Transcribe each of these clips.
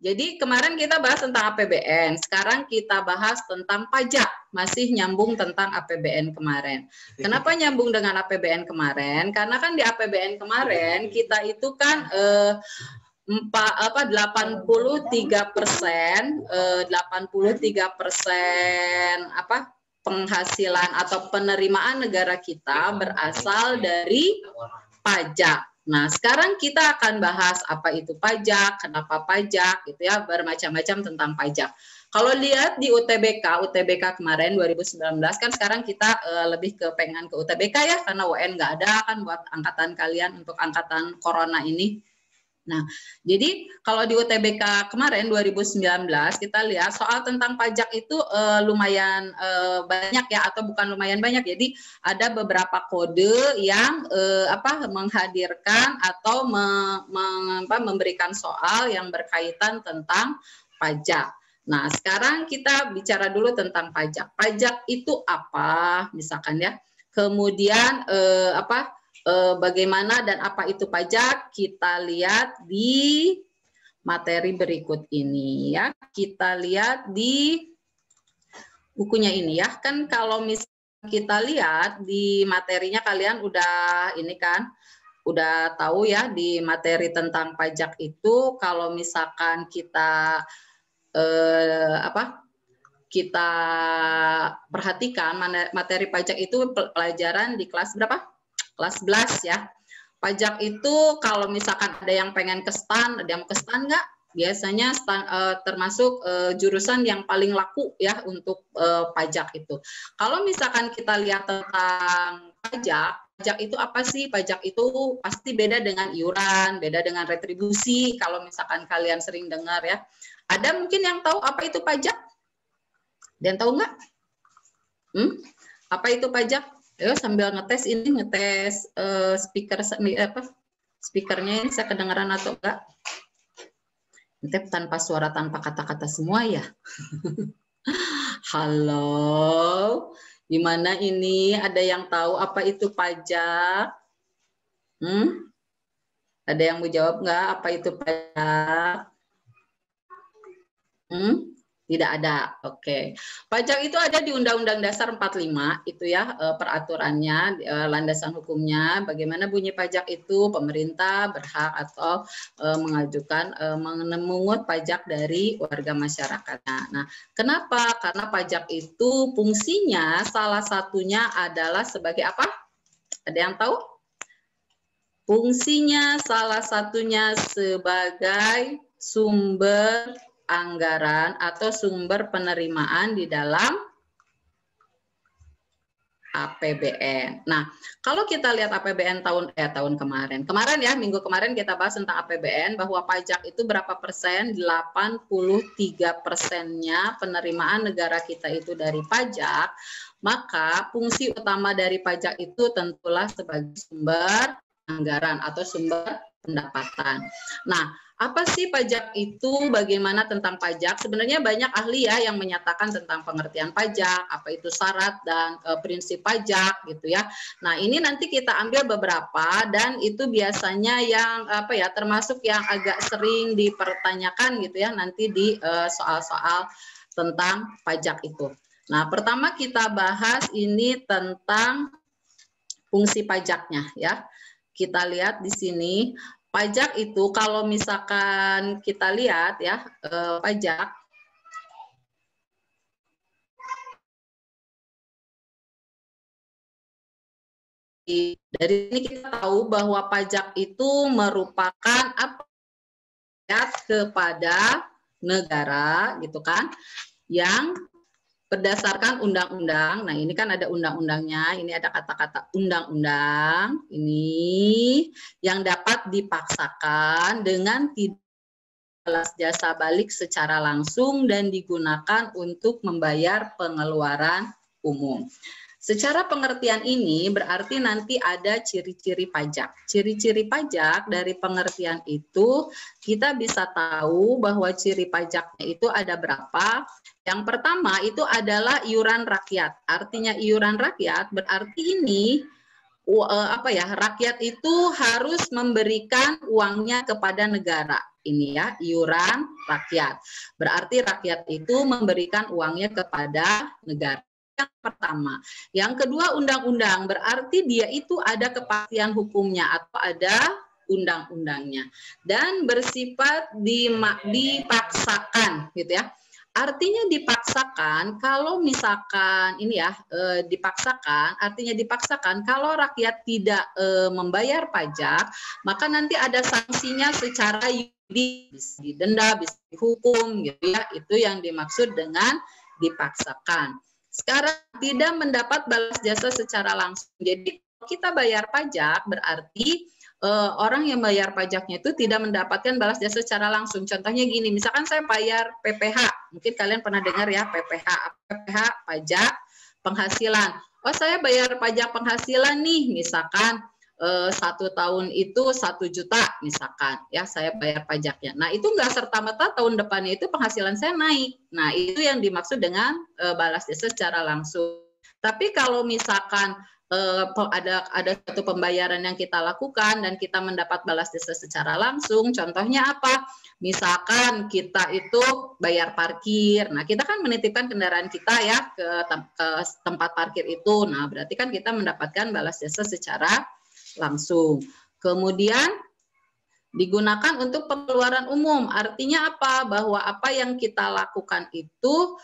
Jadi kemarin kita bahas tentang APBN, sekarang kita bahas tentang pajak, masih nyambung tentang APBN kemarin. Kenapa nyambung dengan APBN kemarin? Karena kan di APBN kemarin kita itu kan 83% penghasilan atau penerimaan negara kita berasal dari pajak. Nah, sekarang kita akan bahas apa itu pajak, kenapa pajak, gitu ya, bermacam-macam tentang pajak. Kalau lihat di UTBK kemarin 2019 kan sekarang kita lebih ke pengen ke UTBK ya, karena UN nggak ada kan buat angkatan kalian untuk angkatan corona ini. Nah, jadi kalau di UTBK kemarin 2019 kita lihat soal tentang pajak itu lumayan banyak ya, atau bukan lumayan banyak. Jadi ada beberapa kode yang menghadirkan atau memberikan soal yang berkaitan tentang pajak. Nah, sekarang kita bicara dulu tentang pajak. Pajak itu apa, misalkan ya. Kemudian bagaimana dan apa itu pajak, kita lihat di materi berikut ini ya. Kita lihat di bukunya ini ya. Kan kalau misalnya kita lihat di materinya kalian udah ini kan, udah tahu ya di materi tentang pajak itu kalau misalkan kita kita perhatikan materi pajak itu pelajaran di kelas berapa? Kelas 11 ya. Pajak itu kalau misalkan ada yang pengen ke STAN, ada yang mau ke STAN nggak? Biasanya termasuk jurusan yang paling laku ya untuk pajak itu. Kalau misalkan kita lihat tentang pajak itu apa sih? Pajak itu pasti beda dengan iuran, beda dengan retribusi. Kalau misalkan kalian sering dengar ya. Ada mungkin yang tahu apa itu pajak? Dan tahu nggak? Apa itu pajak? Ayo sambil ngetes ini, ngetes speakernya ini saya kedengaran atau enggak? Ngetes tanpa suara, tanpa kata-kata semua ya. Halo, gimana ini? Ada yang tahu apa itu pajak? Ada yang mau jawab nggak apa itu pajak? Tidak ada. Oke. Pajak itu ada di Undang-Undang Dasar 45 itu ya peraturannya, landasan hukumnya. Bagaimana bunyi pajak itu? Pemerintah berhak atau mengajukan memungut pajak dari warga masyarakatnya. Nah, kenapa? Karena pajak itu fungsinya salah satunya adalah sebagai apa? Ada yang tahu? Fungsinya salah satunya sebagai sumber anggaran atau sumber penerimaan di dalam APBN. Nah, kalau kita lihat APBN tahun kemarin ya, minggu kemarin kita bahas tentang APBN bahwa pajak itu berapa persen? 83%-nya penerimaan negara kita itu dari pajak. Maka fungsi utama dari pajak itu tentulah sebagai sumber anggaran atau sumber pendapatan. Nah, apa sih pajak itu? Bagaimana tentang pajak? Sebenarnya banyak ahli ya yang menyatakan tentang pengertian pajak, apa itu syarat dan prinsip pajak gitu ya. Nah, ini nanti kita ambil beberapa dan itu biasanya yang termasuk yang agak sering dipertanyakan gitu ya nanti di soal-soal tentang pajak itu. Nah, pertama kita bahas ini tentang fungsi pajaknya ya. Kita lihat di sini. Pajak itu kalau misalkan kita lihat ya, pajak dari ini kita tahu bahwa pajak itu merupakan apa kepada negara gitu kan, yang berdasarkan undang-undang. Nah, ini kan ada undang-undangnya, ini ada kata-kata undang-undang, ini yang dapat dipaksakan dengan tidak balas jasa balik secara langsung dan digunakan untuk membayar pengeluaran umum. Secara pengertian ini berarti nanti ada ciri-ciri pajak. Ciri-ciri pajak dari pengertian itu kita bisa tahu bahwa ciri pajaknya itu ada berapa. Yang pertama itu adalah iuran rakyat. Artinya iuran rakyat berarti ini rakyat itu harus memberikan uangnya kepada negara. ini ya, iuran rakyat. Berarti rakyat itu memberikan uangnya kepada negara. Yang pertama. Yang kedua, undang-undang. Berarti dia itu ada kepastian hukumnya atau ada undang-undangnya. Dan bersifat dipaksakan gitu ya. Artinya dipaksakan kalau misalkan ini ya dipaksakan, artinya dipaksakan kalau rakyat tidak membayar pajak, maka nanti ada sanksinya secara yuridis, bisa didenda, bisa dihukum gitu ya. Itu yang dimaksud dengan dipaksakan. Sekarang tidak mendapat balas jasa secara langsung. Jadi kita bayar pajak berarti orang yang bayar pajaknya itu tidak mendapatkan balas jasa secara langsung. Contohnya gini, misalkan saya bayar PPH, mungkin kalian pernah dengar ya PPH, pajak penghasilan. Oh saya bayar pajak penghasilan nih, misalkan 1 tahun itu 1 juta misalkan, ya saya bayar pajaknya. Nah itu nggak serta-merta tahun depannya itu penghasilan saya naik. Nah itu yang dimaksud dengan balas jasa secara langsung. Tapi kalau misalkan ada satu pembayaran yang kita lakukan dan kita mendapat balas jasa secara langsung. Contohnya apa? Misalkan kita itu bayar parkir. Nah, kita kan menitipkan kendaraan kita ya ke tempat parkir itu. Nah, berarti kan kita mendapatkan balas jasa secara langsung. Kemudian digunakan untuk pengeluaran umum. Artinya apa? Bahwa apa yang kita lakukan itu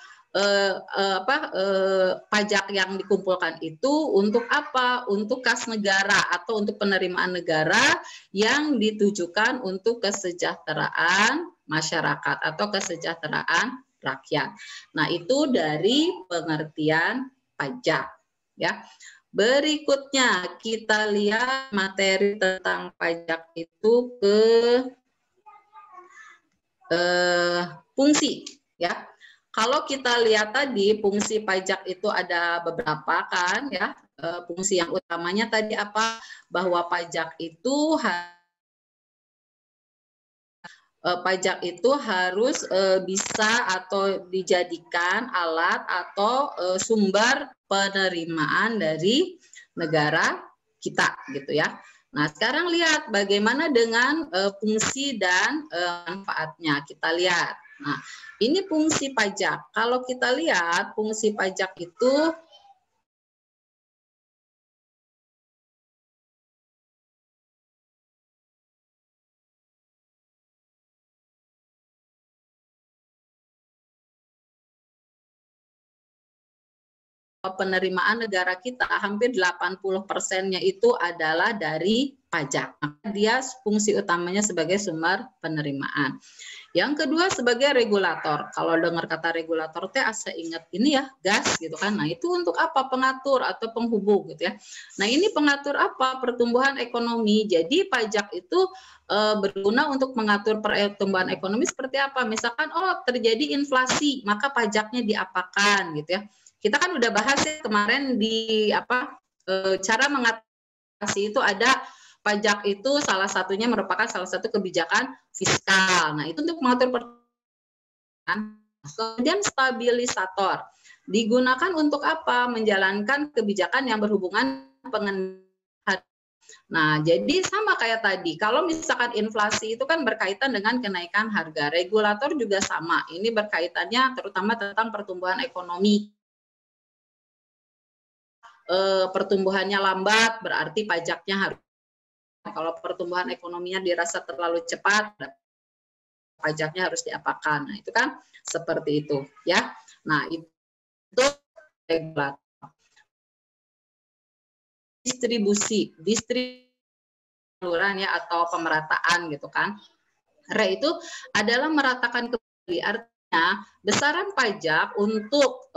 pajak yang dikumpulkan itu untuk apa? Untuk kas negara atau untuk penerimaan negara yang ditujukan untuk kesejahteraan masyarakat atau kesejahteraan rakyat. Nah, itu dari pengertian pajak ya. Berikutnya kita lihat materi tentang pajak itu ke fungsi ya. Kalau kita lihat tadi fungsi pajak itu ada beberapa kan ya. Fungsi yang utamanya tadi apa? Bahwa pajak itu harus bisa atau dijadikan alat atau sumber penerimaan dari negara kita gitu ya. Nah, sekarang lihat bagaimana dengan fungsi dan manfaatnya. Kita lihat. Nah, ini fungsi pajak. Kalau kita lihat fungsi pajak itu penerimaan negara kita hampir 80%-nya itu adalah dari pajak. Maka dia fungsi utamanya sebagai sumber penerimaan. Yang kedua sebagai regulator. Kalau dengar kata regulator teh saya ingat ini ya, gas gitu kan. Nah, itu untuk apa? Pengatur atau penghubung gitu ya. Nah, ini pengatur apa? Pertumbuhan ekonomi. Jadi pajak itu berguna untuk mengatur pertumbuhan ekonomi seperti apa? Misalkan terjadi inflasi, maka pajaknya diapakan gitu ya. Kita kan udah bahas ya kemarin di cara mengatasi itu ada pajak itu salah satunya merupakan salah satu kebijakan fiskal. Nah, itu untuk mengatur pertumbuhan. Kemudian stabilisator digunakan untuk apa? Menjalankan kebijakan yang berhubungan pengendalian. Nah, jadi sama kayak tadi. Kalau misalkan inflasi itu kan berkaitan dengan kenaikan harga. Regulator juga sama. Ini berkaitannya terutama tentang pertumbuhan ekonomi. Pertumbuhannya lambat berarti pajaknya harus, kalau pertumbuhan ekonominya dirasa terlalu cepat pajaknya harus diapakan. Nah, itu kan seperti itu ya. Nah, itu regulator. Distribusi ya atau pemerataan gitu kan. Itu adalah meratakan kembali, artinya besaran pajak untuk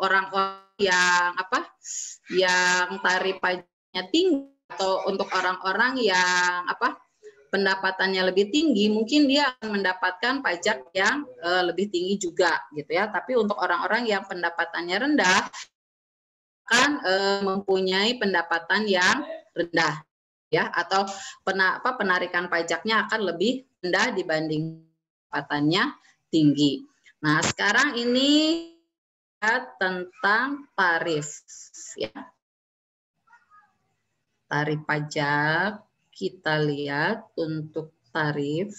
orang-orang yang tarif pajaknya tinggi atau untuk orang-orang yang pendapatannya lebih tinggi, mungkin dia akan mendapatkan pajak yang lebih tinggi juga gitu ya. Tapi untuk orang-orang yang pendapatannya rendah akan mempunyai pendapatan yang rendah ya, atau penarikan pajaknya akan lebih rendah dibanding pendapatannya tinggi. Nah, sekarang ini tentang tarif ya. Tarif pajak kita lihat untuk tarif.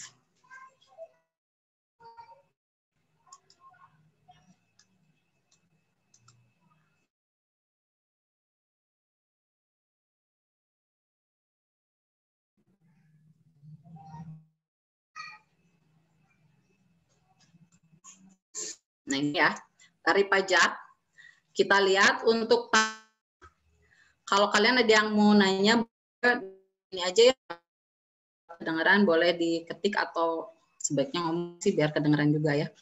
Nah ini ya, tarif pajak. Kita lihat untuk, kalau kalian ada yang mau nanya, ini aja ya, kedengeran boleh diketik atau sebaiknya ngomong sih biar kedengeran juga ya.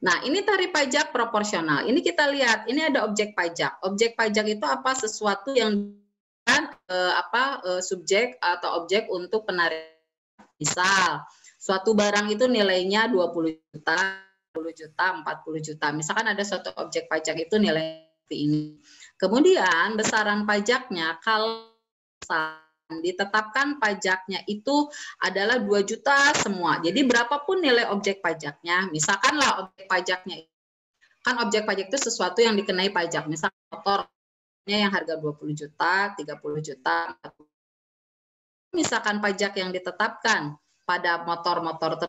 Nah ini tarif pajak proporsional. Ini kita lihat, ini ada objek pajak. Objek pajak itu apa? Sesuatu yang subjek atau objek untuk penarikan. Misal, suatu barang itu nilainya 20 juta, 10 juta, 40 juta. Misalkan ada suatu objek pajak itu nilai ini. Kemudian besaran pajaknya kalau ditetapkan pajaknya itu adalah 2 juta semua. Jadi berapapun nilai objek pajaknya, misalkanlah objek pajaknya, kan objek pajak itu sesuatu yang dikenai pajak. Misal motornya yang harga 20 juta, 30 juta, 40. Misalkan pajak yang ditetapkan pada motor-motor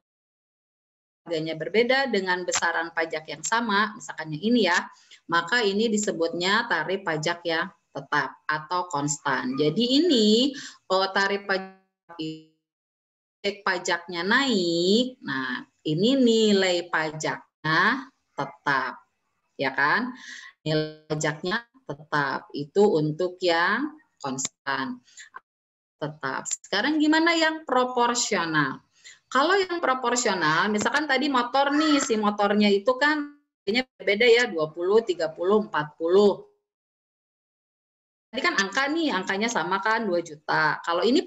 harganya berbeda dengan besaran pajak yang sama, misalkan yang ini ya, maka ini disebutnya tarif pajak yang tetap atau konstan. Jadi ini tarif pajaknya naik, nah ini nilai pajaknya tetap, ya kan? Nilai pajaknya tetap, itu untuk yang konstan. Tetap. Sekarang gimana yang proporsional? Kalau yang proporsional, misalkan tadi motor nih, si motornya itu kan beda ya, 20, 30, 40. Tadi kan angka nih, angkanya sama kan 2 juta. Kalau ini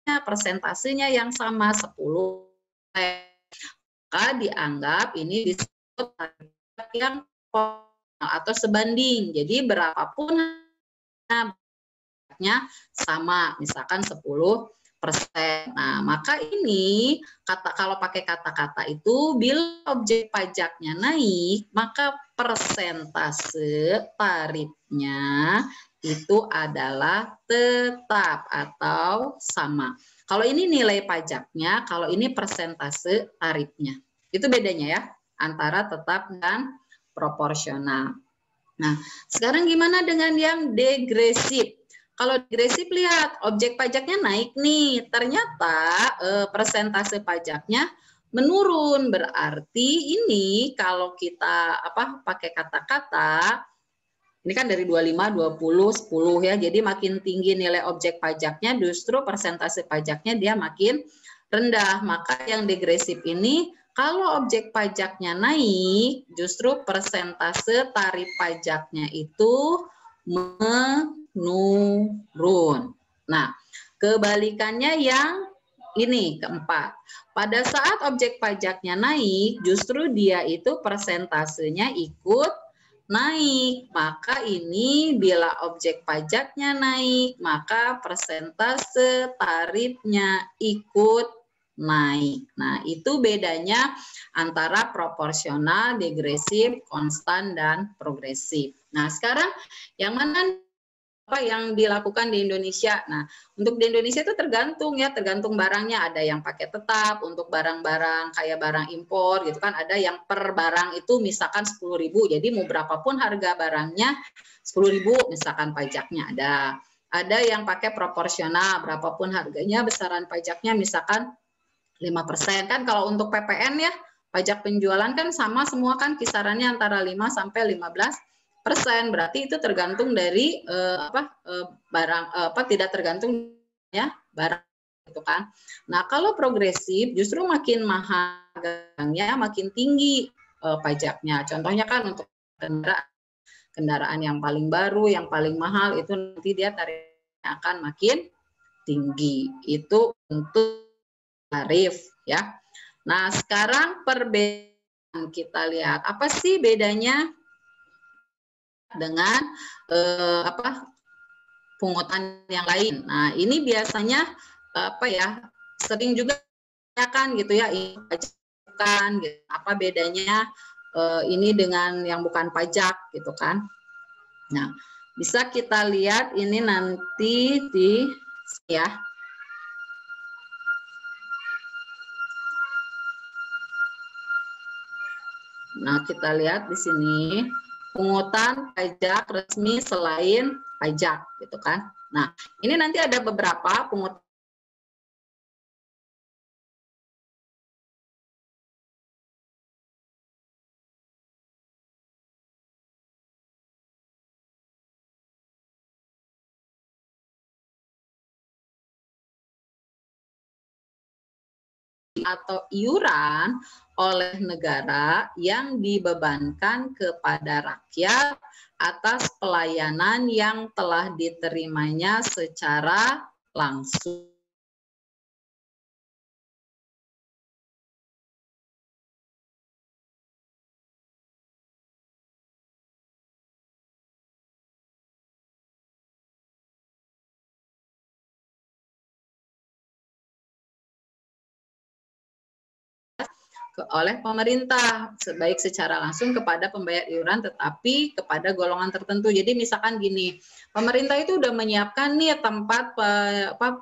persentasenya yang sama 10. Maka dianggap ini disebut yang atau sebanding. Jadi berapapun sama, misalkan 10%. Nah, maka ini kalau pakai kata-kata itu bila objek pajaknya naik, maka persentase tarifnya itu adalah tetap atau sama. Kalau ini nilai pajaknya, kalau ini persentase tarifnya. Itu bedanya ya antara tetap dan proporsional. Nah, sekarang gimana dengan yang degresif? Kalau degresif, lihat objek pajaknya naik nih, ternyata persentase pajaknya menurun. Berarti ini kalau kita pakai kata-kata, ini kan dari 25, 20, 10 ya. Jadi makin tinggi nilai objek pajaknya, justru persentase pajaknya dia makin rendah. Maka yang degresif ini kalau objek pajaknya naik, justru persentase tarif pajaknya itu menurun. Nah, kebalikannya yang ini keempat. Pada saat objek pajaknya naik, justru dia itu persentasenya ikut naik. Maka ini bila objek pajaknya naik, maka persentase tarifnya ikut naik. Nah, itu bedanya antara proporsional, degresif, konstan, dan progresif. Nah, sekarang yang mana yang dilakukan di Indonesia? Nah, untuk di Indonesia itu tergantung ya, tergantung barangnya. Ada yang pakai tetap untuk barang-barang kayak barang impor gitu kan, ada yang per barang itu misalkan 10.000. Jadi mau berapapun harga barangnya 10.000 misalkan pajaknya ada. Ada yang pakai proporsional, berapapun harganya besaran pajaknya misalkan 5%. Kan kalau untuk PPN ya, pajak penjualan kan sama semua kan, kisarannya antara 5 sampai 15%. Berarti itu tergantung dari barang tidak tergantung ya barang itu kan. Nah, kalau progresif justru makin mahal harganya, makin tinggi pajaknya. Contohnya kan untuk kendaraan yang paling baru, yang paling mahal itu nanti dia tarifnya akan makin tinggi. Itu untuk tarif ya. Nah, sekarang perbedaan kita lihat apa sih bedanya dengan pungutan yang lain. Nah, ini biasanya sering juga kan gitu ya, kan gitu. Apa bedanya ini dengan yang bukan pajak gitu kan. Nah, bisa kita lihat ini nanti di ya. Nah, kita lihat di sini pungutan pajak resmi selain pajak gitu kan. Nah, ini nanti ada beberapa pungutan atau iuran oleh negara yang dibebankan kepada rakyat atas pelayanan yang telah diterimanya secara langsung. Oleh pemerintah, baik secara langsung kepada pembayar iuran tetapi kepada golongan tertentu. Jadi misalkan gini, pemerintah itu udah menyiapkan nih tempat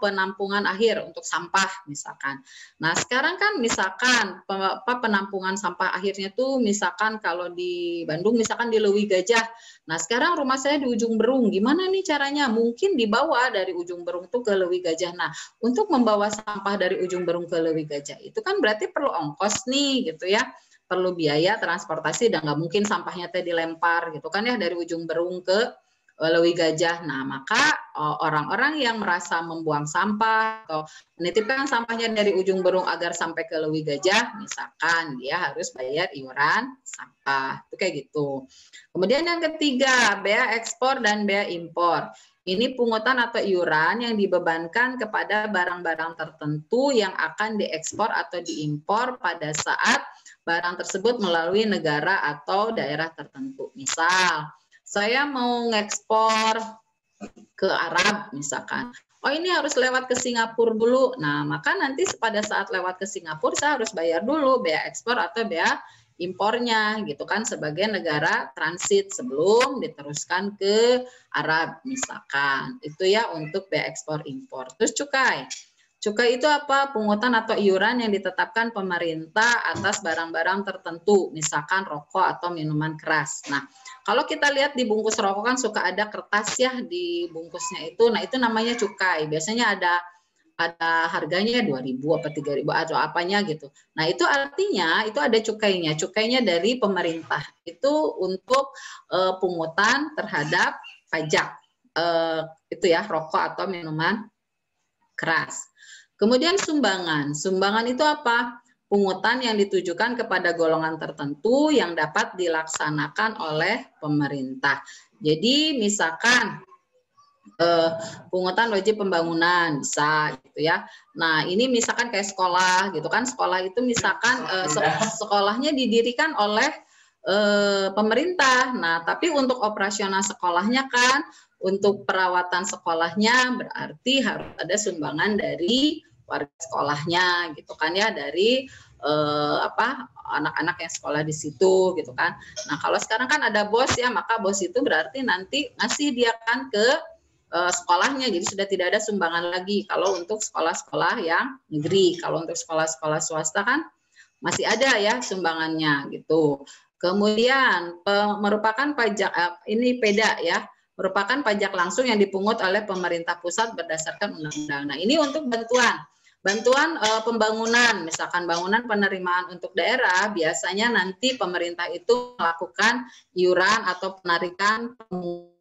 penampungan akhir untuk sampah misalkan. Nah sekarang kan misalkan penampungan sampah akhirnya tuh misalkan kalau di Bandung misalkan di Leuwi Gajah. Nah sekarang rumah saya di Ujung Berung, gimana nih caranya? Mungkin dibawa dari Ujung Berung tuh ke Leuwi Gajah. Nah untuk membawa sampah dari Ujung Berung ke Leuwi Gajah itu kan berarti perlu ongkos nih gitu ya, perlu biaya transportasi dan nggak mungkin sampahnya teh dilempar gitu kan ya dari Ujung Berung ke Leuwi Gajah. Nah maka orang-orang yang merasa membuang sampah atau menitipkan sampahnya dari Ujung Berung agar sampai ke Leuwi Gajah, misalkan dia harus bayar iuran sampah, itu kayak gitu. Kemudian yang ketiga, bea ekspor dan bea impor. Ini pungutan atau iuran yang dibebankan kepada barang-barang tertentu yang akan diekspor atau diimpor pada saat barang tersebut melalui negara atau daerah tertentu. Misal, saya mau ngekspor ke Arab misalkan. Oh ini harus lewat ke Singapura dulu. Nah maka nanti pada saat lewat ke Singapura saya harus bayar dulu bea ekspor atau bea impornya gitu kan sebagai negara transit sebelum diteruskan ke Arab misalkan. Itu ya untuk bea ekspor impor. Terus cukai. Cukai itu apa? Pungutan atau iuran yang ditetapkan pemerintah atas barang-barang tertentu, misalkan rokok atau minuman keras. Nah, kalau kita lihat di bungkus rokok kan suka ada kertas ya di bungkusnya itu. Nah, itu namanya cukai. Biasanya ada harganya 2.000 apa 3.000 atau apanya gitu. Nah, itu artinya itu ada cukainya. Cukainya dari pemerintah. Itu untuk pungutan terhadap pajak. Itu ya, rokok atau minuman keras. Kemudian sumbangan. Sumbangan itu apa? Pungutan yang ditujukan kepada golongan tertentu yang dapat dilaksanakan oleh pemerintah. Jadi misalkan pungutan wajib pembangunan bisa gitu ya. Nah ini misalkan kayak sekolah gitu kan. Sekolah itu misalkan sekolahnya didirikan oleh pemerintah. Nah tapi untuk operasional sekolahnya kan, untuk perawatan sekolahnya berarti harus ada sumbangan dari warga sekolahnya gitu kan ya, dari anak-anak yang sekolah di situ gitu kan. Nah kalau sekarang kan ada BOS ya, maka BOS itu berarti nanti ngasih dia kan ke sekolahnya, jadi sudah tidak ada sumbangan lagi kalau untuk sekolah-sekolah yang negeri. Kalau untuk sekolah-sekolah swasta kan masih ada ya sumbangannya gitu. Kemudian merupakan pajak ini PEDA ya, merupakan pajak langsung yang dipungut oleh pemerintah pusat berdasarkan undang-undang. Nah ini untuk bantuan pembangunan, misalkan bangunan penerimaan untuk daerah, biasanya nanti pemerintah itu melakukan iuran atau penarikan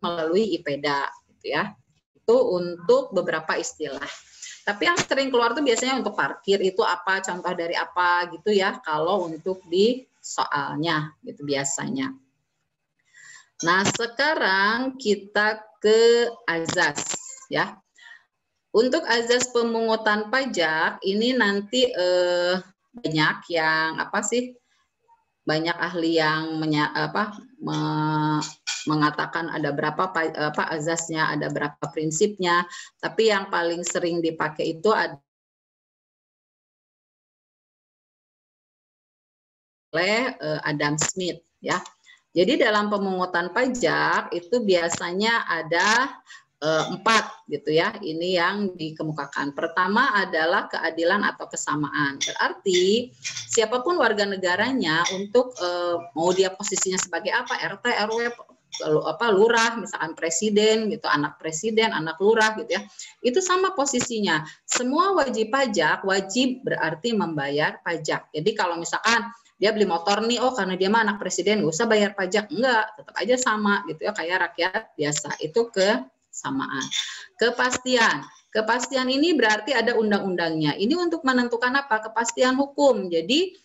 melalui IPEDA gitu ya. Itu untuk beberapa istilah. Tapi yang sering keluar tuh biasanya untuk parkir itu apa, contoh dari apa gitu ya, kalau untuk di soalnya gitu biasanya. Nah, sekarang kita ke azas ya. Untuk azas pemungutan pajak ini nanti banyak yang banyak ahli yang mengatakan ada berapa azasnya, ada berapa prinsipnya. Tapi yang paling sering dipakai itu oleh Adam Smith ya. Jadi dalam pemungutan pajak itu biasanya ada 4 gitu ya, ini yang dikemukakan. Pertama adalah keadilan atau kesamaan. Berarti siapapun warga negaranya untuk mau dia posisinya sebagai apa, RT, RW, lurah, misalkan presiden gitu, anak presiden, anak lurah gitu ya, itu sama posisinya. Semua wajib pajak wajib berarti membayar pajak. Jadi kalau misalkan dia beli motor nih, oh karena dia mah anak presiden nggak usah bayar pajak, enggak, tetap aja sama gitu ya, kayak rakyat biasa. Itu kesamaan. Kepastian. Kepastian ini berarti ada undang-undangnya. Ini untuk menentukan apa? Kepastian hukum. Jadi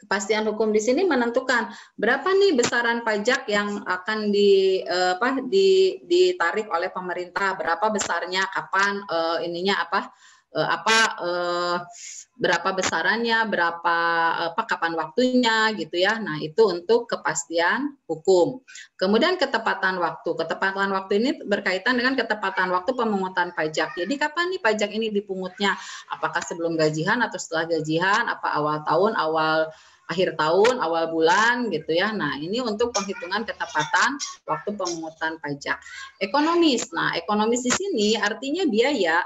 kepastian hukum di sini menentukan berapa nih besaran pajak yang akan ditarik oleh pemerintah, berapa besarnya, kapan berapa besarannya, kapan waktunya gitu ya. Nah, itu untuk kepastian hukum. Kemudian ketepatan waktu. Ketepatan waktu ini berkaitan dengan ketepatan waktu pemungutan pajak. Jadi kapan nih pajak ini dipungutnya? Apakah sebelum gajian atau setelah gajian? Apa awal tahun, akhir tahun, awal bulan gitu ya. Nah, ini untuk penghitungan ketepatan waktu pemungutan pajak. Ekonomis. Nah, ekonomis di sini artinya biaya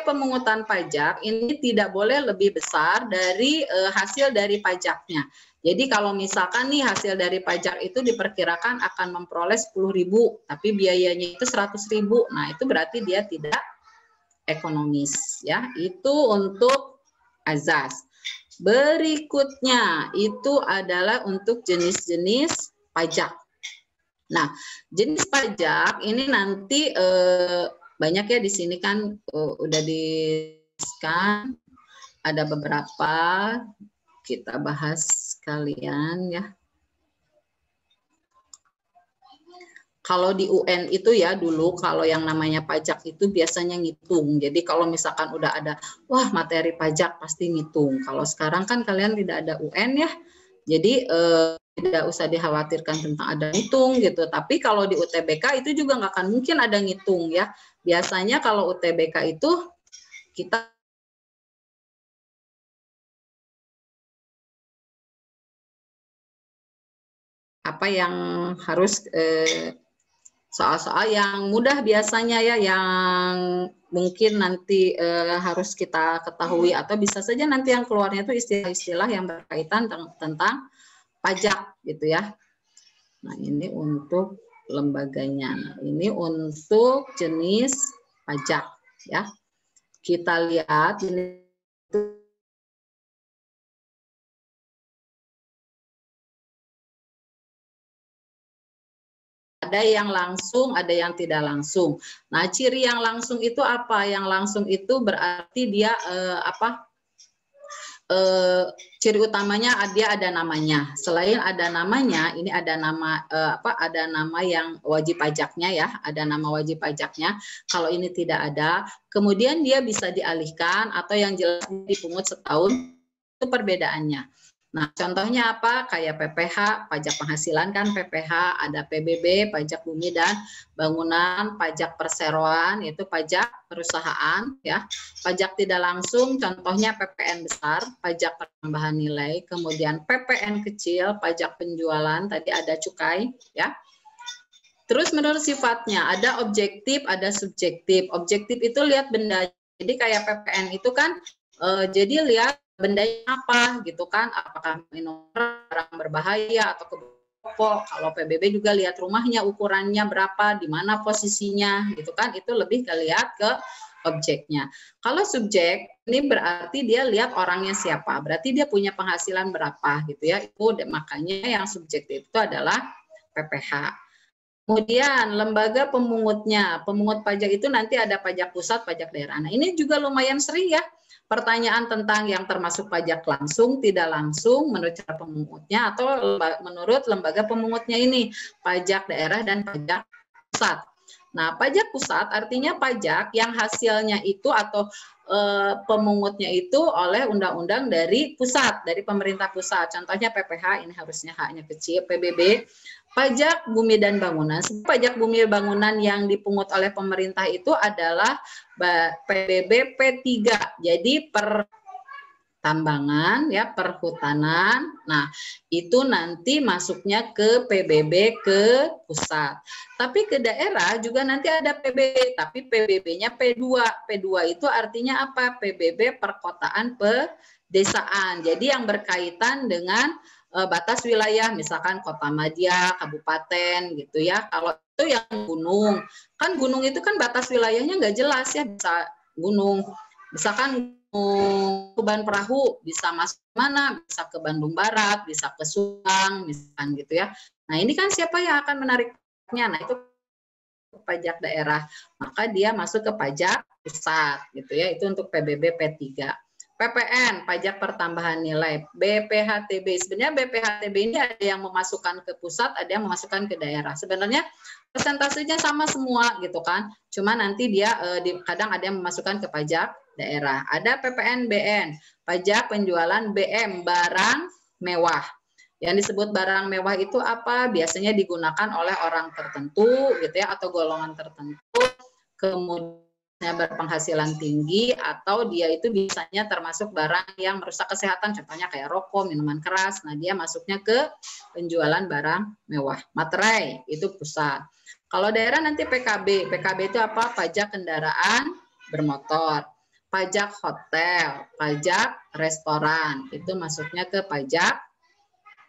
pemungutan pajak ini tidak boleh lebih besar dari hasil dari pajaknya. Jadi kalau misalkan nih hasil dari pajak itu diperkirakan akan memperoleh 10.000, tapi biayanya itu 100.000. Nah, itu berarti dia tidak ekonomis ya. Itu untuk azas. Berikutnya itu adalah untuk jenis-jenis pajak. Nah, jenis pajak ini nanti banyak ya di sini kan udah diskan, ada beberapa kita bahas sekalian ya. Kalau di UN itu ya dulu kalau yang namanya pajak itu biasanya ngitung. Jadi kalau misalkan udah ada wah materi pajak pasti ngitung. Kalau sekarang kan kalian tidak ada UN ya. Jadi tidak usah dikhawatirkan tentang ada ngitung gitu. Tapi kalau di UTBK itu juga nggak akan mungkin ada ngitung ya. Biasanya kalau UTBK itu kita apa yang harus soal-soal yang mudah biasanya ya, yang mungkin nanti harus kita ketahui atau bisa saja nanti yang keluarnya itu istilah-istilah yang berkaitan tentang pajak gitu ya. Nah, ini untuk lembaganya. Nah, ini untuk jenis pajak ya. Kita lihat ini ada yang langsung, ada yang tidak langsung. Nah, ciri yang langsung itu apa? Yang langsung itu berarti dia ciri utamanya dia ada namanya. Selain ada namanya, ini ada nama ada nama yang wajib pajaknya ya, ada nama wajib pajaknya. Kalau ini tidak ada, kemudian dia bisa dialihkan atau yang jelas dipungut setahun, itu perbedaannya. Nah, contohnya apa? Kayak PPH, pajak penghasilan kan PPH, ada PBB, pajak bumi dan bangunan, pajak perseroan, itu pajak perusahaan ya. Pajak tidak langsung, contohnya PPN besar, pajak penambahan nilai, kemudian PPN kecil, pajak penjualan, tadi ada cukai ya. Terus menurut sifatnya, ada objektif, ada subjektif. Objektif itu lihat benda. Jadi kayak PPN itu kan, jadi lihat bendanya apa gitu kan, apakah minum barang berbahaya atau pokok. Kalau PBB juga lihat rumahnya, ukurannya berapa, di mana posisinya gitu kan, itu lebih lihat ke objeknya. Kalau subjek ini berarti dia lihat orangnya siapa, berarti dia punya penghasilan berapa gitu ya. Itu makanya yang subjektif itu adalah PPH. Kemudian lembaga pemungutnya, pemungut pajak itu nanti ada pajak pusat, pajak daerah. Nah, ini juga lumayan sering ya pertanyaan tentang yang termasuk pajak langsung, tidak langsung menurut cara pemungutnya atau menurut lembaga pemungutnya ini, pajak daerah dan pajak pusat. Nah, pajak pusat artinya pajak yang hasilnya itu atau pemungutnya itu oleh undang-undang dari pusat, dari pemerintah pusat. Contohnya PPH, ini harusnya haknya kecil, PBB, pajak bumi dan bangunan. Pajak bumi dan bangunan yang dipungut oleh pemerintah itu adalah PBB P3. Jadi pertambangan ya, perhutanan. Nah, itu nanti masuknya ke PBB ke pusat. Tapi ke daerah juga nanti ada PBB, tapi PBB-nya P2. P2 itu artinya apa? PBB perkotaan pedesaan. Jadi yang berkaitan dengan batas wilayah, misalkan kota madya, kabupaten gitu ya. Kalau itu yang gunung, kan gunung itu kan batas wilayahnya nggak jelas ya, bisa gunung, misalkan Tuban Perahu bisa masuk mana, bisa ke Bandung Barat, bisa ke Subang, misalkan gitu ya. Nah, ini kan siapa yang akan menariknya? Nah, itu pajak daerah, maka dia masuk ke pajak pusat gitu ya. Itu untuk PBB P3. PPN, pajak pertambahan nilai. BPHTB, sebenarnya BPHTB ini ada yang memasukkan ke pusat, ada yang memasukkan ke daerah. Sebenarnya persentasenya sama semua gitu kan. Cuma nanti dia kadang ada yang memasukkan ke pajak daerah. Ada PPNBM, pajak penjualan BM, barang mewah. Yang disebut barang mewah itu apa? Biasanya digunakan oleh orang tertentu gitu ya, atau golongan tertentu, kemudian berpenghasilan tinggi, atau dia itu biasanya termasuk barang yang merusak kesehatan, contohnya kayak rokok, minuman keras. Nah, dia masuknya ke penjualan barang mewah. Materai itu pusat. Kalau daerah nanti PKB. PKB itu apa? Pajak kendaraan bermotor, pajak hotel, pajak restoran. Itu masuknya ke pajak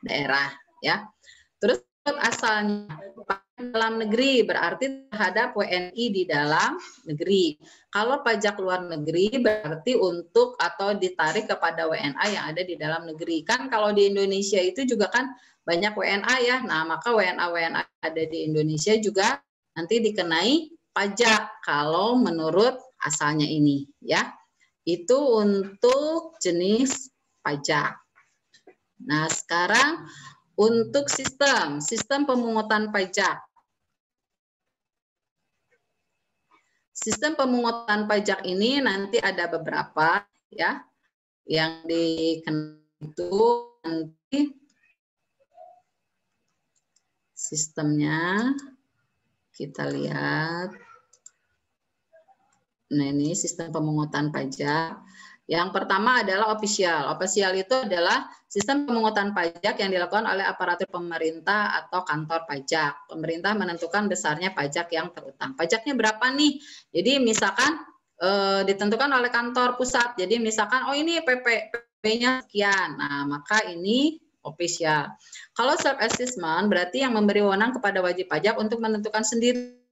daerah ya. Terus asalnya dalam negeri berarti terhadap WNI di dalam negeri. Kalau pajak luar negeri berarti untuk atau ditarik kepada WNA yang ada di dalam negeri. Kan kalau di Indonesia itu juga kan banyak WNA ya. Nah, maka WNA ada di Indonesia juga nanti dikenai pajak kalau menurut asalnya ini ya. Itu untuk jenis pajak. Nah, sekarang untuk sistem pemungutan pajak. Sistem pemungutan pajak ini nanti ada beberapa ya yang dikenal itu nanti sistemnya kita lihat. Nah, ini sistem pemungutan pajak. Yang pertama adalah official. Official itu adalah sistem pemungutan pajak yang dilakukan oleh aparatur pemerintah atau kantor pajak. Pemerintah menentukan besarnya pajak yang terutang. Pajaknya berapa nih? Jadi misalkan ditentukan oleh kantor pusat. Jadi misalkan oh ini PP-nya sekian. Nah, maka ini official. Kalau self assessment berarti yang memberi wewenang kepada wajib pajak untuk menentukan sendiri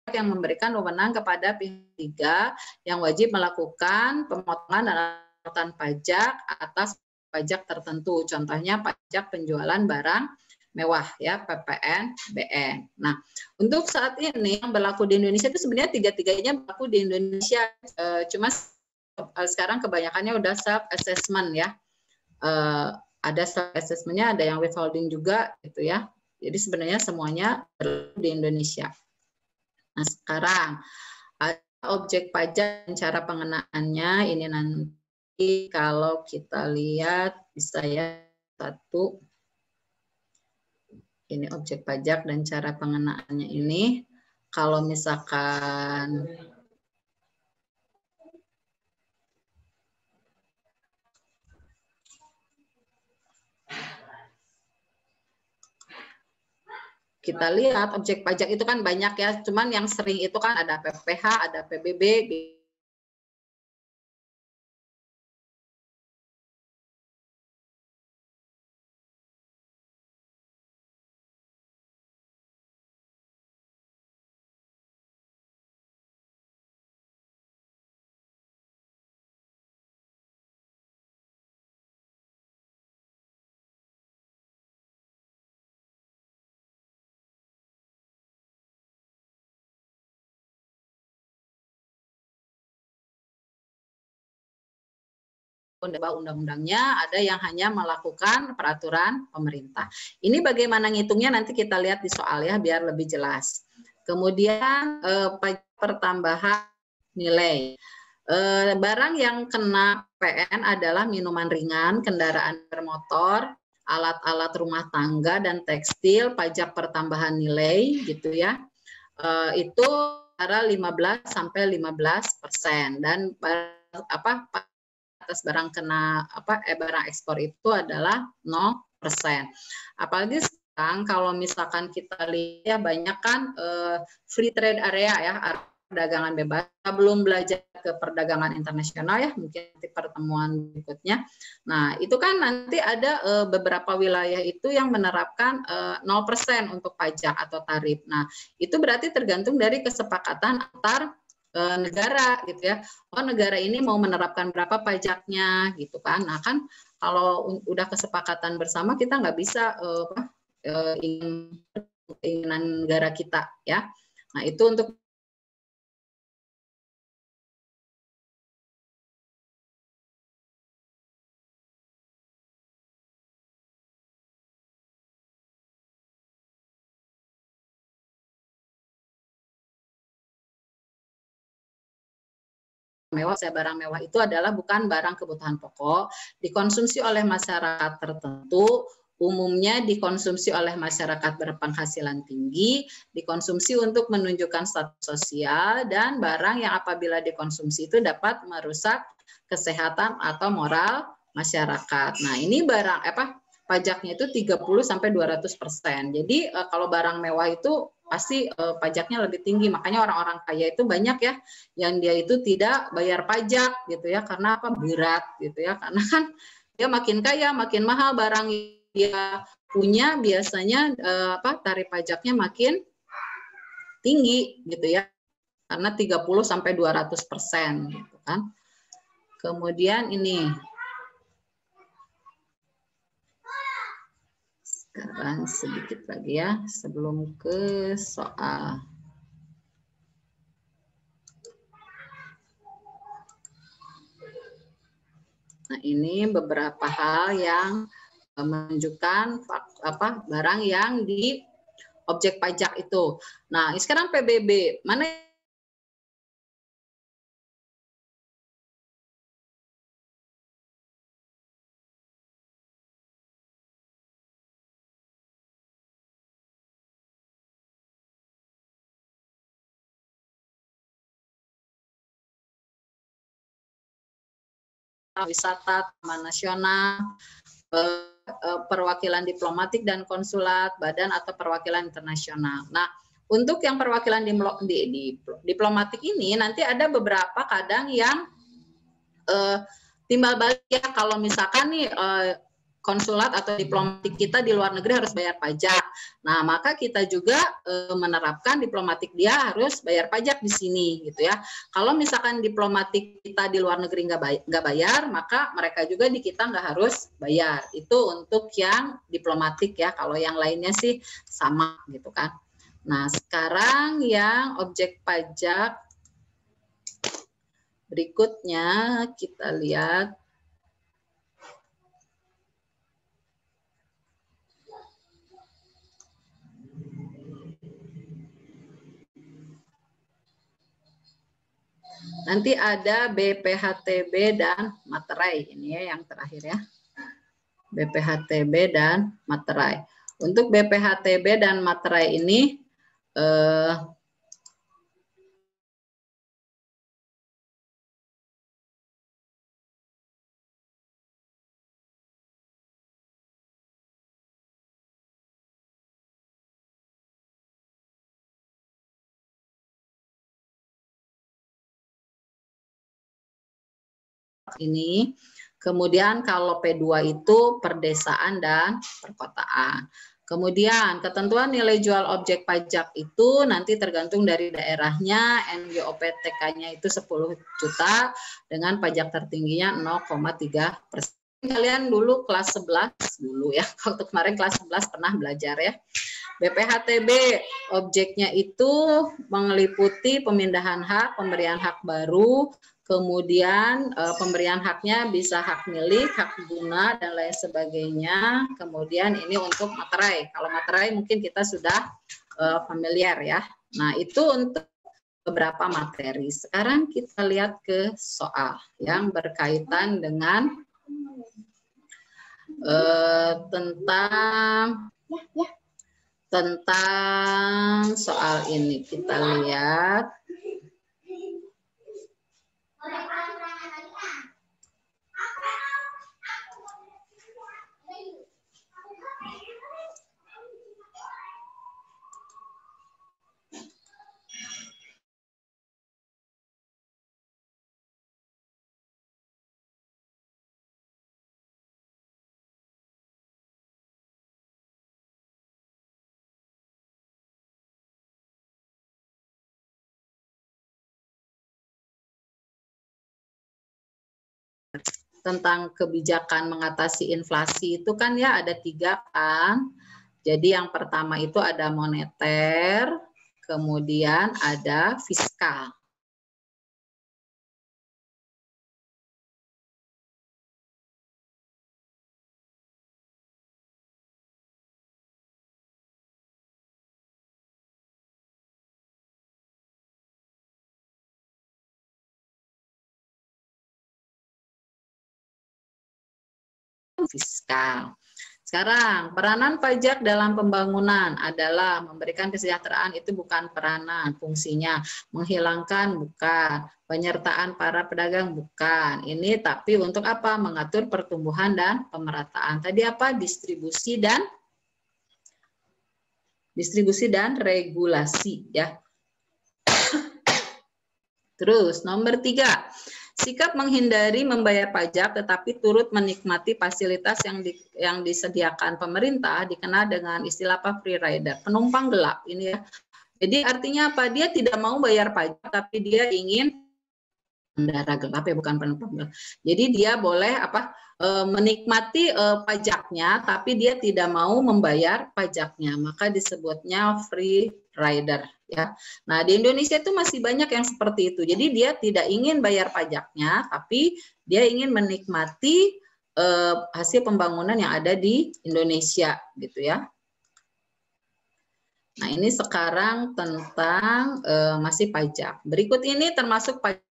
yang memberikan wewenang kepada pihak ketiga yang wajib melakukan pemotongan dan pemotongan pajak atas pajak tertentu. Contohnya pajak penjualan barang mewah ya, PPNBM. Nah, untuk saat ini yang berlaku di Indonesia itu sebenarnya tiga-tiganya berlaku di Indonesia. Cuma sekarang kebanyakannya udah self assessment ya. Ada self assessment-nya, ada yang withholding juga gitu ya. Jadi sebenarnya semuanya berlaku di Indonesia. Nah, sekarang ada objek pajak dan cara pengenaannya. Ini nanti kalau kita lihat bisa ya satu. Ini objek pajak dan cara pengenaannya ini. Kalau misalkan kita lihat objek pajak itu kan banyak ya, cuman yang sering itu kan ada PPH, ada PBB, undang-undangnya, ada yang hanya melakukan peraturan pemerintah. Ini bagaimana ngitungnya nanti kita lihat di soal ya biar lebih jelas. Kemudian pajak pertambahan nilai. Barang yang kena PN adalah minuman ringan, kendaraan bermotor, alat-alat rumah tangga dan tekstil, pajak pertambahan nilai gitu ya. Itu antara 15 sampai 15% dan atas barang kena barang ekspor itu adalah 0%. Apalagi sekarang kalau misalkan kita lihat ya banyak kan free trade area ya, perdagangan bebas. Kita belum belajar ke perdagangan internasional ya, mungkin nanti pertemuan berikutnya. Nah, itu kan nanti ada beberapa wilayah itu yang menerapkan 0% untuk pajak atau tarif. Nah, itu berarti tergantung dari kesepakatan antar negara gitu ya. Oh, negara ini mau menerapkan berapa pajaknya gitu kan. Nah, kan kalau udah kesepakatan bersama kita nggak bisa keinginan negara kita ya. Nah, itu untuk mewah, barang mewah itu adalah bukan barang kebutuhan pokok, dikonsumsi oleh masyarakat tertentu, umumnya dikonsumsi oleh masyarakat berpenghasilan tinggi, dikonsumsi untuk menunjukkan status sosial, dan barang yang apabila dikonsumsi itu dapat merusak kesehatan atau moral masyarakat. Nah, ini barang pajaknya itu 30-200%. Jadi kalau barang mewah itu pasti pajaknya lebih tinggi. Makanya orang-orang kaya itu banyak ya yang dia itu tidak bayar pajak gitu ya, karena apa? Berat gitu ya. Karena kan dia makin kaya, makin mahal barang dia punya, biasanya tarif pajaknya makin tinggi gitu ya. Karena 30-200% gitu kan. Kemudian ini sekarang sedikit lagi ya sebelum ke soal. Nah, ini beberapa hal yang menunjukkan barang yang di objek pajak itu. Nah, sekarang PBB mana wisata, taman nasional, perwakilan diplomatik dan konsulat, badan atau perwakilan internasional. Nah, untuk yang perwakilan diplomatik ini nanti ada beberapa kadang yang timbal balik ya, kalau misalkan nih konsulat atau diplomatik kita di luar negeri harus bayar pajak. Nah, maka kita juga menerapkan diplomatik dia harus bayar pajak di sini gitu ya. Kalau misalkan diplomatik kita di luar negeri nggak bayar, maka mereka juga di kita nggak harus bayar. Itu untuk yang diplomatik ya. Kalau yang lainnya sih sama gitu kan. Nah, sekarang yang objek pajak berikutnya kita lihat. Nanti ada BPHTB dan materai, ini ya yang terakhir ya. BPHTB dan materai. Untuk BPHTB dan materai ini kemudian kalau P2 itu perdesaan dan perkotaan. Kemudian ketentuan nilai jual objek pajak itu nanti tergantung dari daerahnya, NGOPTK-nya itu 10 juta dengan pajak tertingginya 0,3%. Kalian dulu kelas 11 dulu ya, waktu kemarin kelas 11 pernah belajar ya. BPHTB objeknya itu meliputi pemindahan hak, pemberian hak baru, kemudian pemberian haknya bisa hak milik, hak guna, dan lain sebagainya. Kemudian ini untuk materai. Kalau materai mungkin kita sudah familiar ya. Nah, itu untuk beberapa materi. Sekarang kita lihat ke soal yang berkaitan dengan tentang soal ini. Kita lihat. tentang kebijakan mengatasi inflasi itu kan ya ada 3 kan. Jadi yang pertama itu ada moneter, kemudian ada fiskal. Fiskal. Sekarang, peranan pajak dalam pembangunan adalah memberikan kesejahteraan, itu bukan peranan, fungsinya menghilangkan bukan, penyertaan para pedagang bukan. Ini tapi untuk apa? Mengatur pertumbuhan dan pemerataan. Tadi apa? Distribusi dan regulasi ya. Terus nomor 3, sikap menghindari membayar pajak tetapi turut menikmati fasilitas yang disediakan pemerintah dikenal dengan istilah apa? Free rider, penumpang gelap ini ya. Jadi artinya apa? Dia tidak mau bayar pajak tapi dia ingin pengendara gelap ya, bukan penumpang gelap. Jadi dia boleh apa? Menikmati pajaknya tapi dia tidak mau membayar pajaknya, maka disebutnya free rider ya. Nah, di Indonesia itu masih banyak yang seperti itu. Jadi dia tidak ingin bayar pajaknya tapi dia ingin menikmati hasil pembangunan yang ada di Indonesia gitu ya. Nah, ini sekarang tentang masih pajak. Berikut ini termasuk pajak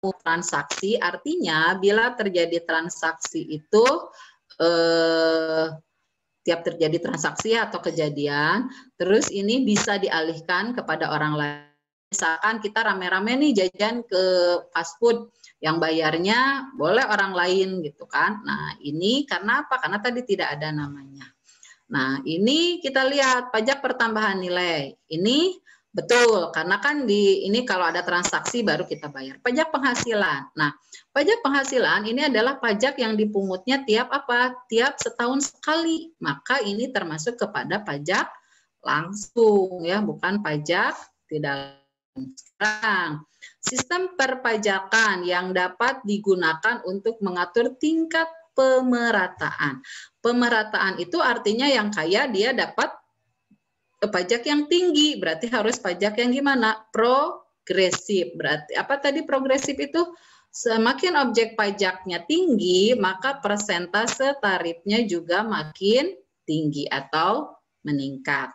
transaksi, artinya bila terjadi transaksi itu tiap terjadi transaksi atau kejadian, terus ini bisa dialihkan kepada orang lain. Misalkan kita rame-rame nih jajan ke fast food, yang bayarnya boleh orang lain gitu kan. Nah, ini karena apa? Karena tadi tidak ada namanya. Nah, ini kita lihat pajak pertambahan nilai. Ini betul, karena kan ini kalau ada transaksi baru kita bayar. Pajak penghasilan. Nah, pajak penghasilan ini adalah pajak yang dipungutnya tiap apa? Tiap setahun sekali. Maka ini termasuk kepada pajak langsung ya, bukan pajak tidak. Sekarang, sistem perpajakan yang dapat digunakan untuk mengatur tingkat pemerataan. Pemerataan itu artinya yang kaya dia dapat pajak yang tinggi, berarti harus pajak yang gimana? Progresif. Berarti apa tadi progresif itu? Semakin objek pajaknya tinggi, maka persentase tarifnya juga makin tinggi atau meningkat.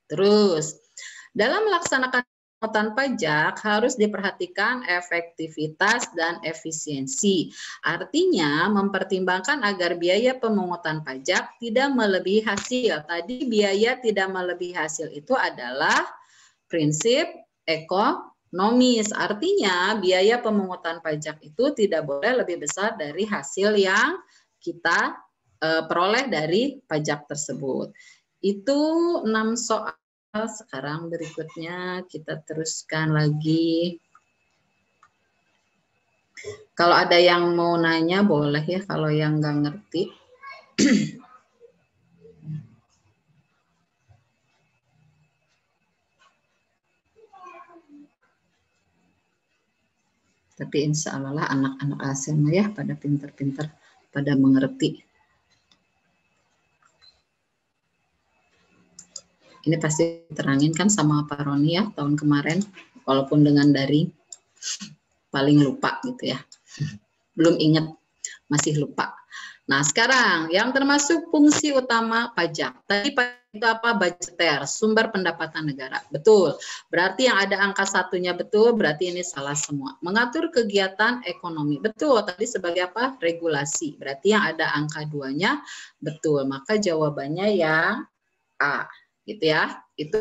Terus, dalam melaksanakan pemungutan pajak harus diperhatikan efektivitas dan efisiensi. Artinya mempertimbangkan agar biaya pemungutan pajak tidak melebihi hasil. Tadi biaya tidak melebihi hasil itu adalah prinsip ekonomis. Artinya biaya pemungutan pajak itu tidak boleh lebih besar dari hasil yang kita peroleh dari pajak tersebut. Itu 6 soal. Sekarang berikutnya kita teruskan lagi. Kalau ada yang mau nanya boleh ya, kalau yang nggak ngerti. Tapi insya Allah anak-anak ASEAN ya pada pinter-pinter, pada mengerti. Ini pasti terangin kan sama Pak Roni ya tahun kemarin, walaupun dengan daring. Paling lupa gitu ya. Belum ingat, masih lupa. Nah, sekarang yang termasuk fungsi utama pajak. Tadi pajak itu apa? Budgeter, sumber pendapatan negara. Betul. Berarti yang ada angka satunya betul, berarti ini salah semua. Mengatur kegiatan ekonomi. Betul. Tadi sebagai apa? Regulasi. Berarti yang ada angka 2-nya betul. Maka jawabannya yang A. Gitu ya. Itu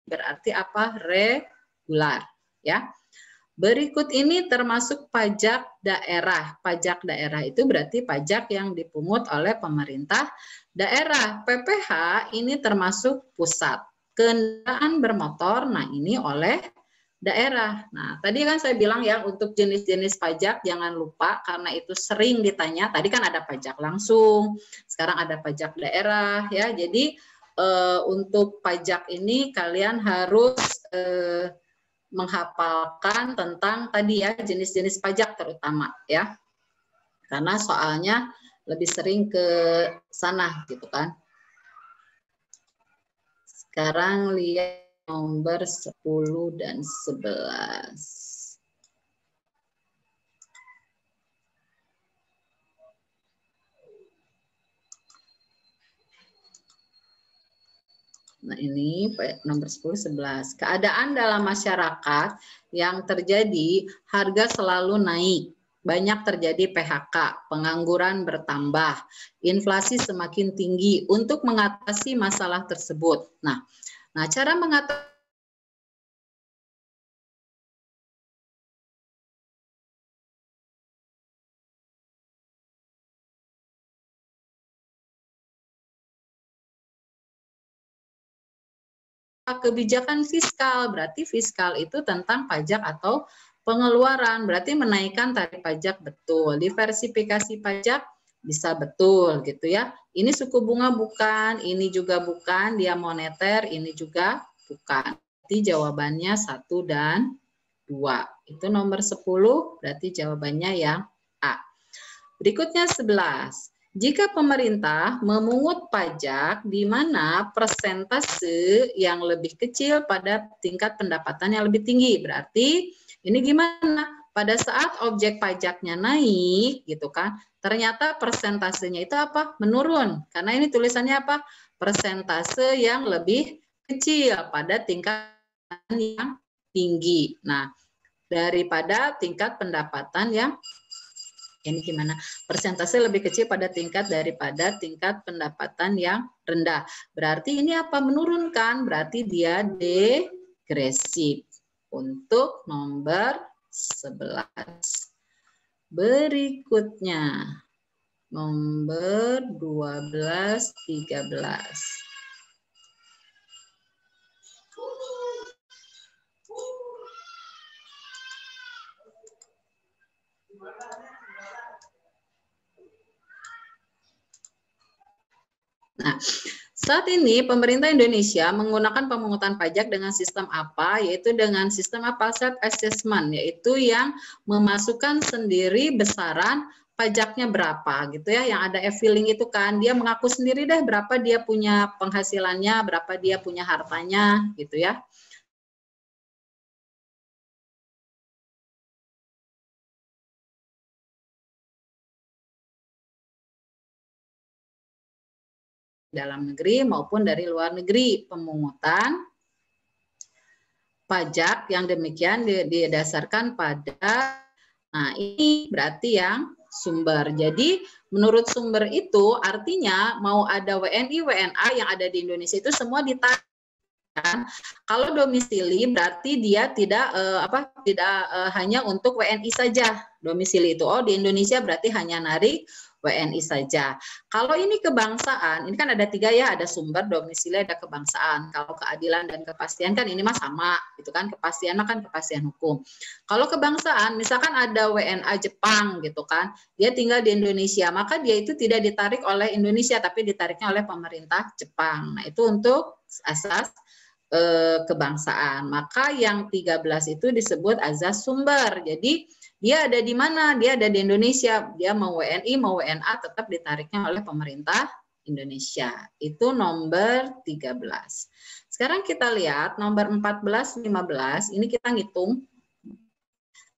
berarti apa? Regular ya. Berikut ini termasuk pajak daerah. Pajak daerah itu berarti pajak yang dipungut oleh pemerintah daerah. PPH ini termasuk pusat. Kendaraan bermotor, nah ini oleh daerah. Nah, tadi kan saya bilang ya untuk jenis-jenis pajak jangan lupa karena itu sering ditanya. Tadi kan ada pajak langsung, sekarang ada pajak daerah ya. Jadi untuk pajak ini kalian harus menghafalkan tentang tadi ya jenis-jenis pajak terutama ya. Karena soalnya lebih sering ke sana gitu kan. Sekarang lihat nomor 10 dan 11. Nah, ini nomor 10, 11. Keadaan dalam masyarakat yang terjadi harga selalu naik. Banyak terjadi PHK, pengangguran bertambah, inflasi semakin tinggi. Untuk mengatasi masalah tersebut. Nah cara mengatasi kebijakan fiskal, berarti fiskal itu tentang pajak atau pengeluaran, berarti menaikkan tarif pajak betul, diversifikasi pajak bisa betul gitu ya. Ini suku bunga bukan, ini juga bukan, dia moneter, ini juga bukan. Berarti jawabannya 1 dan 2. Itu nomor 10, berarti jawabannya yang A. Berikutnya 11. Jika pemerintah memungut pajak di mana persentase yang lebih kecil pada tingkat pendapatan yang lebih tinggi, berarti ini gimana? Pada saat objek pajaknya naik, gitu kan? Ternyata persentasenya itu apa? Menurun. Karena ini tulisannya apa? Persentase yang lebih kecil pada tingkat yang tinggi. Nah, daripada tingkat pendapatan yang ini gimana? Persentase lebih kecil pada tingkat daripada tingkat pendapatan yang rendah. Berarti ini apa? Menurunkan. Berarti dia degresif. Untuk nomor 11. Berikutnya. Nomor 12, 13. Nah, saat ini pemerintah Indonesia menggunakan pemungutan pajak dengan sistem apa? Yaitu dengan sistem apa? Self assessment, yaitu yang memasukkan sendiri besaran pajaknya berapa gitu ya. Yang ada e-filing itu kan dia mengaku sendiri deh berapa dia punya penghasilannya, berapa dia punya hartanya gitu ya. Dalam negeri maupun dari luar negeri, pemungutan pajak yang demikian didasarkan pada, nah ini berarti yang sumber. Jadi menurut sumber itu artinya mau ada WNI, WNA yang ada di Indonesia itu semua ditarik. Kalau domisili berarti dia tidak hanya untuk WNI saja domisili itu. Oh di Indonesia berarti hanya narik WNI saja. Kalau ini kebangsaan, ini kan ada 3 ya, ada sumber, domisili, ada kebangsaan. Kalau keadilan dan kepastian kan ini mah sama, itu kan kepastian mah kan kepastian hukum. Kalau kebangsaan, misalkan ada WNA Jepang gitu kan, dia tinggal di Indonesia, maka dia itu tidak ditarik oleh Indonesia, tapi ditariknya oleh pemerintah Jepang. Nah itu untuk asas kebangsaan. Maka yang 13 itu disebut azas sumber. Jadi dia ada di mana? Dia ada di Indonesia. Dia mau WNI, mau WNA tetap ditariknya oleh pemerintah Indonesia. Itu nomor 13. Sekarang kita lihat nomor 14, 15. Ini kita ngitung.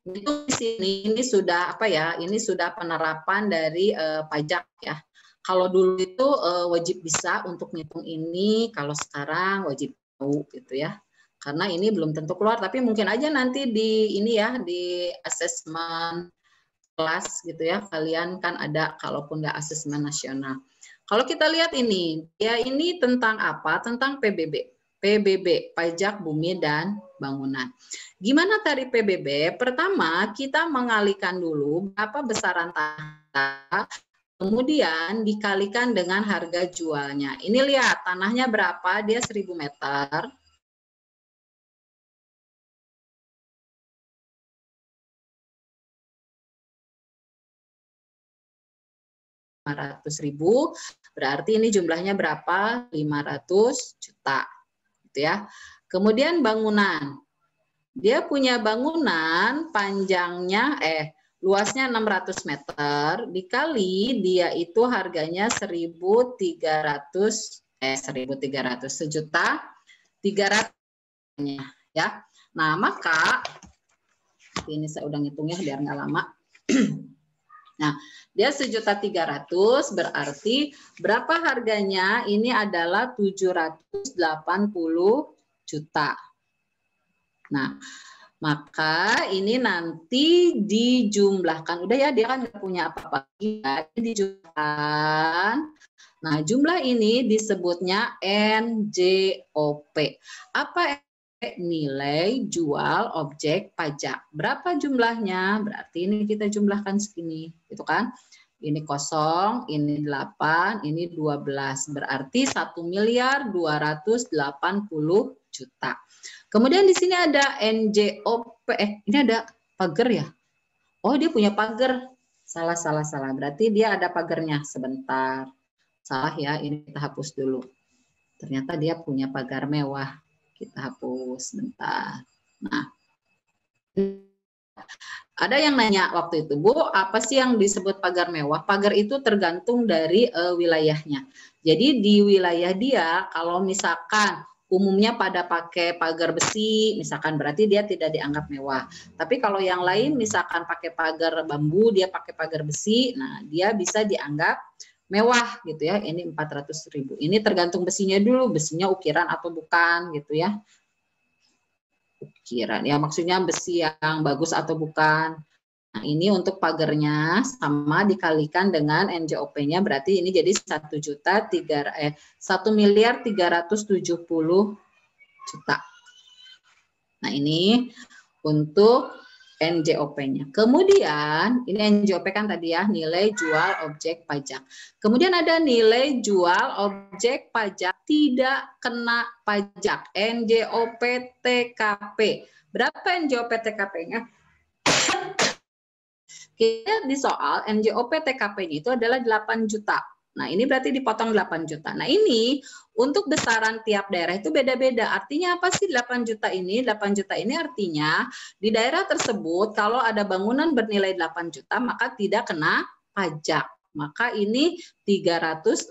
Itu di sini ini sudah apa ya? Ini sudah penerapan dari pajak ya. Kalau dulu itu wajib bisa untuk ngitung ini, kalau sekarang wajib tahu gitu ya. Karena ini belum tentu keluar, tapi mungkin aja nanti di ini ya di asesmen kelas gitu ya, kalian kan ada kalaupun nggak asesmen nasional. Kalau kita lihat ini, ya ini tentang apa? Tentang PBB. PBB, pajak bumi dan bangunan. Gimana tarif PBB? Pertama, kita mengalihkan dulu berapa besaran tanah, kemudian dikalikan dengan harga jualnya. Ini lihat, tanahnya berapa? Dia 1000 meter. 500.000, berarti ini jumlahnya berapa? 500 juta. Gitu ya. Kemudian bangunan. Dia punya bangunan panjangnya luasnya 600 meter dikali dia itu harganya 1.300 sejuta 300 ya. Nah, maka ini saya udah ngitungnya biar nggak lama. Nah, dia 1.300.000 berarti berapa harganya? Ini adalah 780 juta. Nah, maka ini nanti dijumlahkan. Udah ya, dia kan nggak punya apa-apa. Dijumlahkan. Nah, jumlah ini disebutnya NJOP. Apa nilai jual objek pajak? Berapa jumlahnya? Berarti ini kita jumlahkan segini, gitu kan? Ini 0, ini 8, ini 12. Berarti 1.280.000.000 juta. Kemudian di sini ada NJOP. Ini ada pagar ya? Oh, dia punya pagar. Salah. Berarti dia ada pagarnya. Sebentar. Salah ya, ini kita hapus dulu. Ternyata dia punya pagar mewah. Kita hapus sebentar. Nah, ada yang nanya waktu itu, Bu, apa sih yang disebut pagar mewah? Pagar itu tergantung dari wilayahnya. Jadi di wilayah dia, kalau misalkan umumnya pada pakai pagar besi, misalkan berarti dia tidak dianggap mewah. Tapi kalau yang lain misalkan pakai pagar bambu, dia pakai pagar besi, nah dia bisa dianggap mewah gitu ya. Ini 400.000. Ini tergantung besinya dulu, besinya ukiran atau bukan gitu ya. Ukiran ya, maksudnya besi yang bagus atau bukan. Nah, ini untuk pagarnya sama dikalikan dengan NJOP-nya, berarti ini jadi 1.370.000.000. Nah, ini untuk NJOP-nya. Kemudian, ini NJOP kan tadi ya, nilai jual objek pajak. Kemudian ada nilai jual objek pajak tidak kena pajak, NJOP TKP. Berapa NJOP TKP-nya? Kita di soal NJOP TKP-nya itu adalah 8 juta. Nah, ini berarti dipotong 8 juta. Nah, ini untuk besaran tiap daerah itu beda-beda. Artinya apa sih 8 juta ini? 8 juta ini artinya di daerah tersebut kalau ada bangunan bernilai 8 juta maka tidak kena pajak. Maka ini 362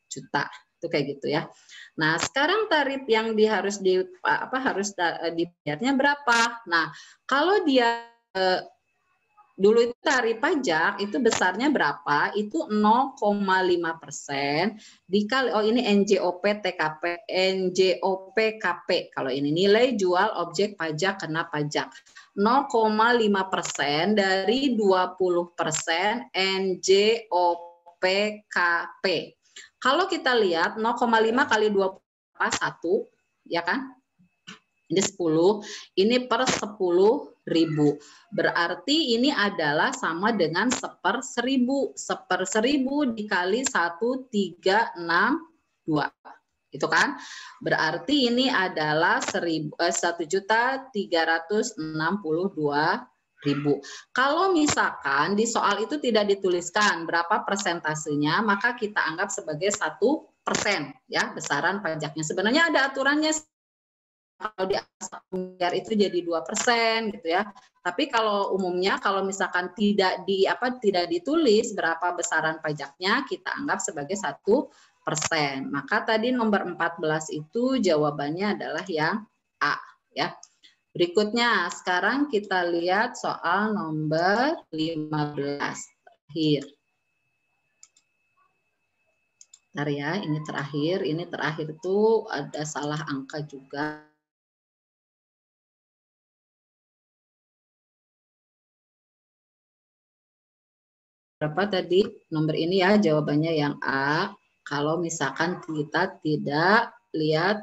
juta. Itu kayak gitu ya. Nah, sekarang tarif yang harus dibayarnya berapa? Nah, kalau dia dulu itu tarif pajak itu besarnya berapa? Itu 0,5% dikali, oh ini NJOP TKP, NJOP KP. Kalau ini nilai jual objek pajak kena pajak. 0,5% dari 20% NJOP KP. Kalau kita lihat 0,5 kali 20 1, ya kan? Ini 10, ini per 10.000. Berarti ini adalah sama dengan 1/1000. 1/1000 dikali 1.362. Itu kan? Berarti ini adalah 1.362.000. Kalau misalkan di soal itu tidak dituliskan berapa persentasenya, maka kita anggap sebagai 1% ya besaran pajaknya. Sebenarnya ada aturannya. Kalau di atas 1 miliar itu jadi 2% gitu ya. Tapi kalau umumnya kalau misalkan tidak ditulis berapa besaran pajaknya, kita anggap sebagai 1%. Maka tadi nomor 14 itu jawabannya adalah yang A ya. Berikutnya sekarang kita lihat soal nomor 15 terakhir. Bentar ya, ini terakhir itu ada salah angka juga. Berapa tadi nomor ini ya, jawabannya yang A. Kalau misalkan kita tidak lihat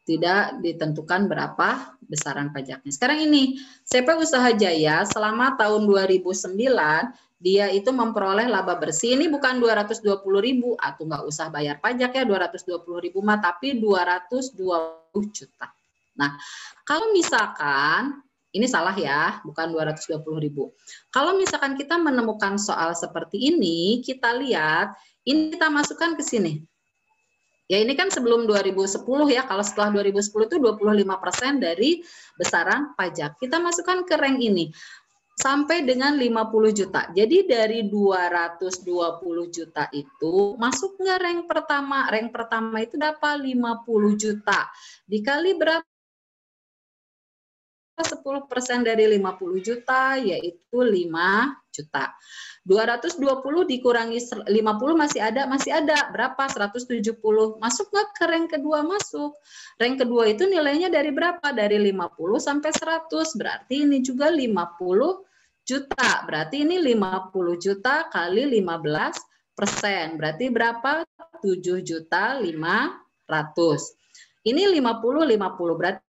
tidak ditentukan berapa besaran pajaknya. Sekarang ini, CP Usaha Jaya selama tahun 2009 dia itu memperoleh laba bersih, ini bukan 220.000 atau nggak usah bayar pajak ya 220.000 mah, tapi 220 juta. Nah, kalau misalkan ini salah ya, bukan 220.000. Kalau misalkan kita menemukan soal seperti ini, kita lihat, ini kita masukkan ke sini. Ya ini kan sebelum 2010 ya, kalau setelah 2010 itu 25% dari besaran pajak. Kita masukkan ke rank ini. Sampai dengan 50 juta. Jadi dari 220 juta itu masuk nggak rank pertama? Rank pertama itu dapat 50 juta. Dikali berapa? 10% dari 50 juta yaitu 5 juta. 220 dikurangi 50 masih ada. Berapa? 170. Masuk nggak ke rank kedua? Masuk. Rank kedua itu nilainya dari berapa? Dari 50 sampai 100. Berarti ini juga 50 juta. Berarti ini 50 juta kali 15%. Berarti berapa? 7 juta 500. Ini 50 berarti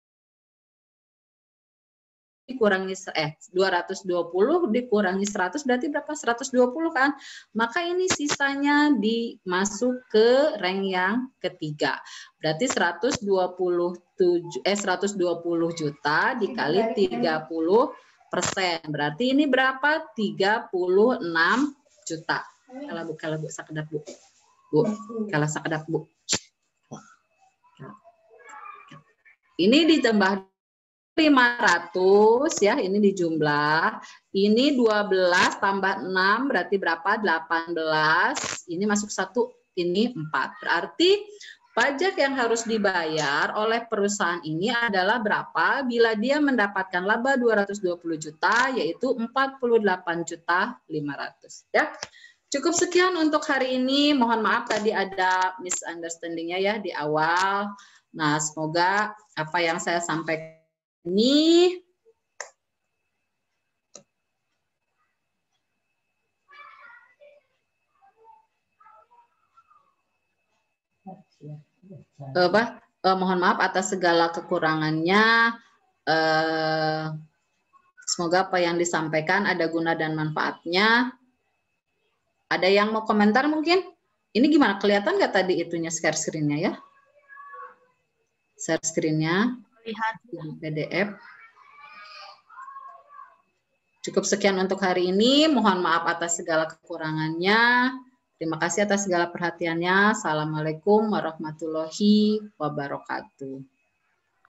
dikurangi 220 dikurangi 100 berarti berapa? 120 kan? Maka ini sisanya dimasuk ke rank yang ketiga. Berarti 120 juta dikali 30%. Berarti ini berapa? 36 juta. Kalau Bu sakedap Bu. Kalau sakedap Bu. Ini ditambah 500 ya, ini dijumlah. Ini 12 tambah 6 berarti berapa? 18. Ini masuk 1, ini 4. Berarti pajak yang harus dibayar oleh perusahaan ini adalah berapa? Bila dia mendapatkan laba 220 juta yaitu 48.500 ya. Cukup sekian untuk hari ini. Mohon maaf tadi ada misunderstanding-nya ya di awal. Nah, semoga apa yang saya sampaikan ini mohon maaf atas segala kekurangannya. Semoga apa yang disampaikan ada guna dan manfaatnya. Ada yang mau komentar mungkin? Ini gimana? Kelihatan nggak tadi itunya share screen-nya ya? Share screen-nya. Lihat PDF. Cukup sekian untuk hari ini. Mohon maaf atas segala kekurangannya. Terima kasih atas segala perhatiannya. Assalamualaikum warahmatullahi wabarakatuh.